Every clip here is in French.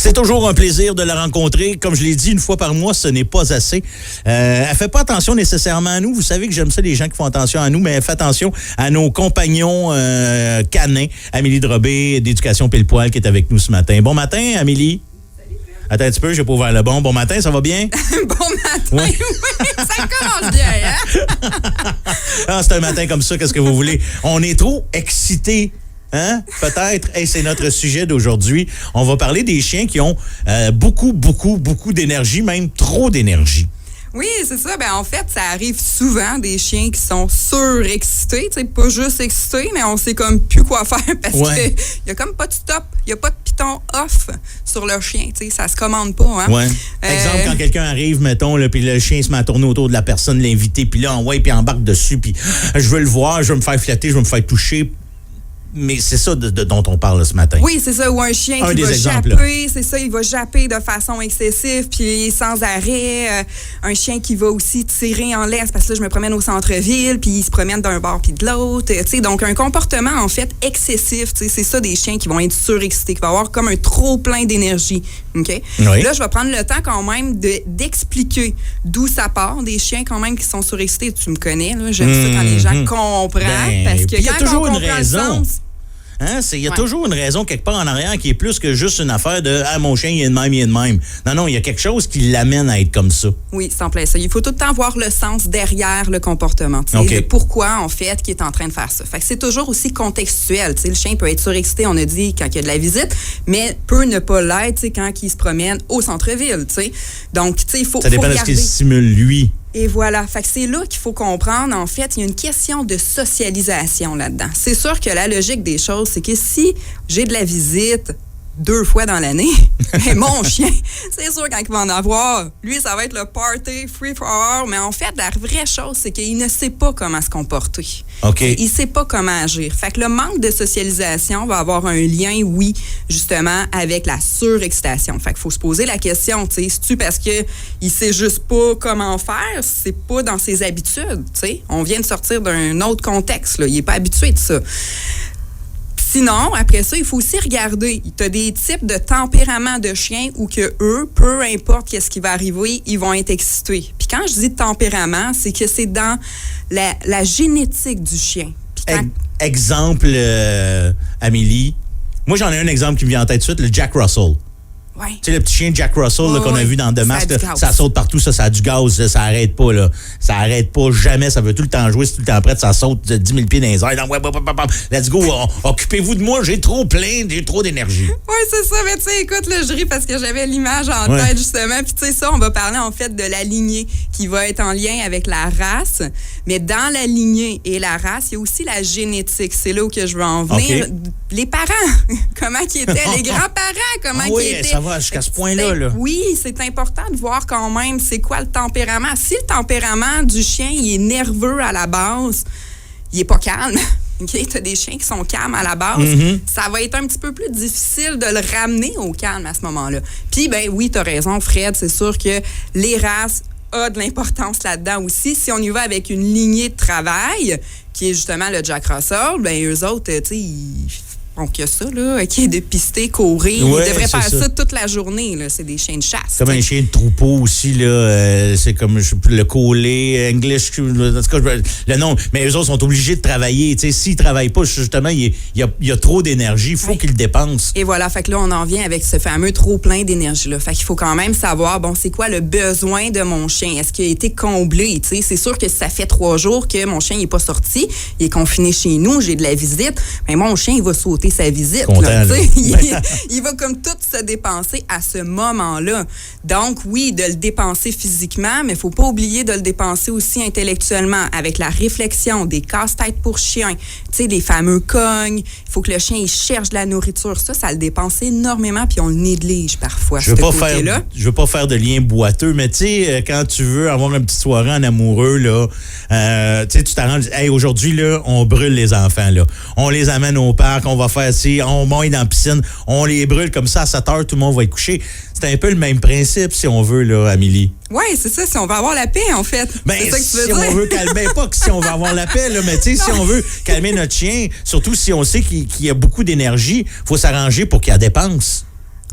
C'est toujours un plaisir de la rencontrer. Comme je l'ai dit, une fois par mois, ce n'est pas assez. Elle fait pas attention nécessairement à nous. Vous savez que j'aime ça, les gens qui font attention à nous, mais elle fait attention à nos compagnons canins. Amélie Drobé, d'Éducation Pile-Poil, qui est avec nous ce matin. Bon matin, Amélie. Attends un petit peu, j'ai pas ouvert le bon. Bon matin, ça va bien? Bon matin, oui, ça commence bien, hein? Ah, c'est un matin comme ça, qu'est-ce que vous voulez? On est trop excités. Hein? Peut-être. Et c'est notre sujet d'aujourd'hui. On va parler des chiens qui ont beaucoup d'énergie, même trop d'énergie. Oui, c'est ça. Ben, en fait, ça arrive souvent des chiens qui sont surexcités. Tu sais, pas juste excités, mais on sait comme plus quoi faire parce qu'il y a comme pas de stop. Il n'y a pas de piton off sur le chien. Tu sais, ça se commande pas. Hein? Ouais. Exemple, quand quelqu'un arrive, mettons, puis le chien se met à tourner autour de la personne, l'invité, puis là, puis embarque dessus, puis je veux le voir, je veux me faire flatter, je veux me faire toucher. Mais c'est ça dont on parle ce matin. Oui, c'est ça. Ou un chien qui va japper, c'est ça, il va japper de façon excessive, puis sans arrêt. Un chien qui va aussi tirer en laisse, parce que là, je me promène au centre-ville, puis il se promène d'un bord puis de l'autre. Donc, un comportement, en fait, excessif. C'est ça, des chiens qui vont être surexcités, qui vont avoir comme un trop plein d'énergie. Okay? Oui. Là, je vais prendre le temps quand même d'expliquer d'où ça part, des chiens quand même qui sont surexcités. Tu me connais, là, j'aime ça quand les gens comprennent, parce que quand on comprend le sens... Hein? Il y a toujours une raison quelque part en arrière qui est plus que juste une affaire de « Ah, mon chien, il est de même, il est de même ». Non, il y a quelque chose qui l'amène à être comme ça. Oui, c'est en plein ça. Il faut tout le temps voir le sens derrière le comportement. Le pourquoi, en fait, qui est en train de faire ça. Fait que c'est toujours aussi contextuel. Le chien peut être surexcité, on a dit, quand il y a de la visite, mais peut ne pas l'être quand il se promène au centre-ville. Donc, il faut regarder. Ça dépend de ce qu'il stimule, lui. Et voilà. Fait que c'est là qu'il faut comprendre, en fait, il y a une question de socialisation là-dedans. C'est sûr que la logique des choses, c'est que si j'ai de la visite 2 fois dans l'année, mais mon chien, c'est sûr quand il va en avoir, lui, ça va être le party free for all, mais en fait, la vraie chose, c'est qu'il ne sait pas comment se comporter. Okay. Il ne sait pas comment agir. Fait que le manque de socialisation va avoir un lien, oui, justement, avec la surexcitation. Fait qu'il faut se poser la question, tu sais, c'est-tu parce qu'il ne sait juste pas comment faire, c'est pas dans ses habitudes, tu sais. On vient de sortir d'un autre contexte, là. Il n'est pas habitué de ça. Sinon, après ça, il faut aussi regarder. Tu as des types de tempéraments de chiens où que eux, peu importe qu'est-ce qui va arriver, ils vont être excités. Puis quand je dis tempérament, c'est que c'est dans la génétique du chien. Exemple, Amélie. Moi, j'en ai un exemple qui me vient en tête tout de suite, le Jack Russell. Ouais. Tu sais, le petit chien Jack Russell qu'on a vu dans The Mask, ça saute partout, ça a du gaz, ça arrête pas. Là. Ça arrête pas jamais, ça veut tout le temps jouer, c'est tout le temps prêt, ça saute 10 000 pieds dans les airs. Let's go, occupez-vous de moi, j'ai trop d'énergie. Oui, c'est ça, mais tu sais, écoute, là, je ris parce que j'avais l'image en tête, justement. Puis tu sais, ça, on va parler en fait de la lignée qui va être en lien avec la race. Mais dans la lignée et la race, il y a aussi la génétique. C'est là où que je veux en venir. Okay. Les parents, comment ils étaient, les grands-parents, comment ils étaient. Ça va jusqu'à ce point-là. Là. Oui, c'est important de voir quand même c'est quoi le tempérament. Si le tempérament du chien il est nerveux à la base, il n'est pas calme. Okay? Tu as des chiens qui sont calmes à la base. Ça va être un petit peu plus difficile de le ramener au calme à ce moment-là. Puis, ben oui, tu as raison, Fred. C'est sûr que les races ont de l'importance là-dedans aussi. Si on y va avec une lignée de travail, qui est justement le Jack Russell, ben eux autres, tu sais, ils Donc, il y a ça, là, qui est de pister, courir. Ouais, il devrait faire ça toute la journée, là. C'est des chiens de chasse. Comme un chien de troupeau aussi, là. C'est comme le collet, English, en tout cas, le nom. Mais eux autres sont obligés de travailler. Tu sais, s'ils ne travaillent pas, justement, il y a trop d'énergie. Il faut qu'ils le dépensent. Et voilà. Fait que là, on en vient avec ce fameux trop plein d'énergie-là. Fait qu'il faut quand même savoir, bon, c'est quoi le besoin de mon chien? Est-ce qu'il a été comblé? Tu sais, c'est sûr que si ça fait 3 jours que mon chien n'est pas sorti, il est confiné chez nous, j'ai de la visite, mais mon chien, il va sauter sa visite. Content, là, il va comme tout se dépenser à ce moment-là. Donc, oui, de le dépenser physiquement, mais il ne faut pas oublier de le dépenser aussi intellectuellement avec la réflexion, des casse-têtes pour chiens, tu sais, des fameux cognes. Il faut que le chien il cherche de la nourriture. Ça le dépense énormément, puis on le néglige parfois. Je veux pas faire de lien boiteux, mais tu sais, quand tu veux avoir une petite soirée en amoureux, là, tu t'arranges, hey, aujourd'hui, là, on brûle les enfants, là. On les amène au parc, on va faire ci, on monte dans la piscine, on les brûle comme ça à 7 heures, tout le monde va être couché. C'est un peu le même principe, si on veut, là, Amélie. Oui, c'est ça, si on veut avoir la paix, en fait. Ben, c'est ça que tu veux dire. On veut calmer, pas que si on veut avoir la paix, là, mais tu sais, si on veut calmer notre chien, surtout si on sait qu'il y a beaucoup d'énergie, il faut s'arranger pour qu'il la dépense.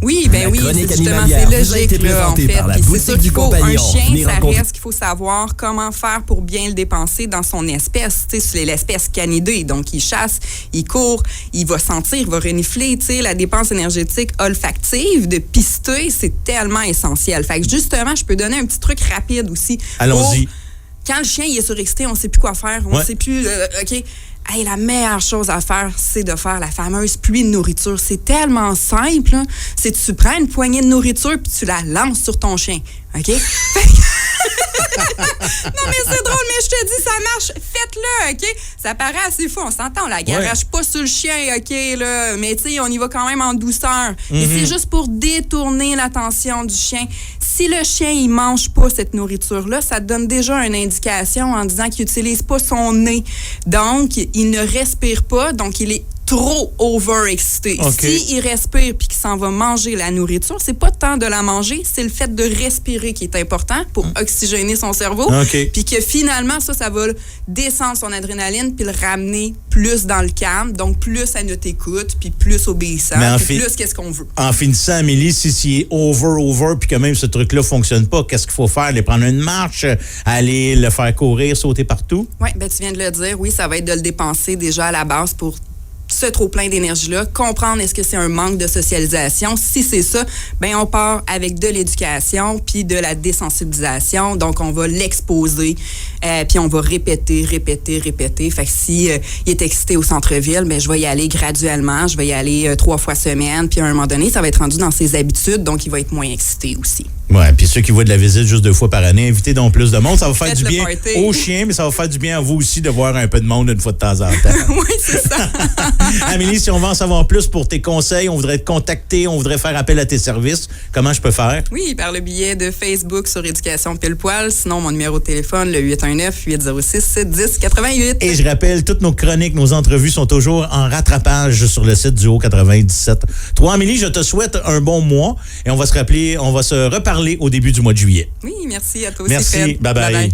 Oui, ben La oui, chronique c'est justement, animalière c'est vous a été logique, là, en présentée fait. par la Puis c'est boutique ça du qu'il faut. Un Compagnon. chien, Venez ça rencontrer- reste qu'il faut savoir comment faire pour bien le dépenser dans son espèce. Tu sais, c'est l'espèce canidée. Donc, il chasse, il court, il va sentir, il va renifler. Tu sais, la dépense énergétique olfactive de pister, c'est tellement essentiel. Fait que justement, je peux donner un petit truc rapide aussi. Allons-y. Quand le chien il est surexcité, on ne sait plus quoi faire. On ne sait plus, OK. Hey, la meilleure chose à faire, c'est de faire la fameuse pluie de nourriture. C'est tellement simple. Hein? C'est que tu prends une poignée de nourriture puis tu la lances sur ton chien. OK? Non, mais c'est drôle, mais je te dis, ça marche. Faites-le, OK? Ça paraît assez fou, on s'entend. On la garage pas sur le chien, OK? Là, mais tu sais, on y va quand même en douceur. Et c'est juste pour détourner l'attention du chien. Si le chien, il mange pas cette nourriture-là, ça te donne déjà une indication en disant qu'il utilise pas son nez. Donc, il ne respire pas, donc il est trop overexcité. Okay. S'il respire puis qu'il s'en va manger la nourriture, c'est pas tant de la manger, c'est le fait de respirer qui est important pour oxygéner son cerveau. Okay. Puis que finalement, ça va descendre son adrénaline puis le ramener plus dans le calme, donc plus à notre écoute, puis plus obéissant, puis plus qu'est-ce qu'on veut. En finissant, Amélie, si est over, puis que même ce truc-là fonctionne pas, qu'est-ce qu'il faut faire? Aller prendre une marche, aller le faire courir, sauter partout? Oui, ben tu viens de le dire. Oui, ça va être de le dépenser déjà à la base pour ce trop-plein d'énergie-là, comprendre est-ce que c'est un manque de socialisation. Si c'est ça, ben on part avec de l'éducation puis de la désensibilisation. Donc, on va l'exposer puis on va répéter. Fait que si il est excité au centre-ville, ben je vais y aller graduellement. Je vais y aller 3 fois semaine. Puis à un moment donné, ça va être rendu dans ses habitudes. Donc, il va être moins excité aussi. Ouais, puis ceux qui voient de la visite juste 2 fois par année, invitez donc plus de monde. Ça va faire du bien party aux chiens, mais ça va faire du bien à vous aussi de voir un peu de monde une fois de temps en temps. Oui, c'est ça. Amélie, si on veut en savoir plus pour tes conseils, on voudrait te contacter, on voudrait faire appel à tes services, comment je peux faire? Oui, par le biais de Facebook sur Éducation Pile-Poil. Sinon, mon numéro de téléphone, le 819-806-1088. Et je rappelle, toutes nos chroniques, nos entrevues sont toujours en rattrapage sur le site du Haut-97. Toi, Amélie, je te souhaite un bon mois et on va se reparler au début du mois de juillet. Oui, merci à toi aussi, Merci, Fred. bye-bye.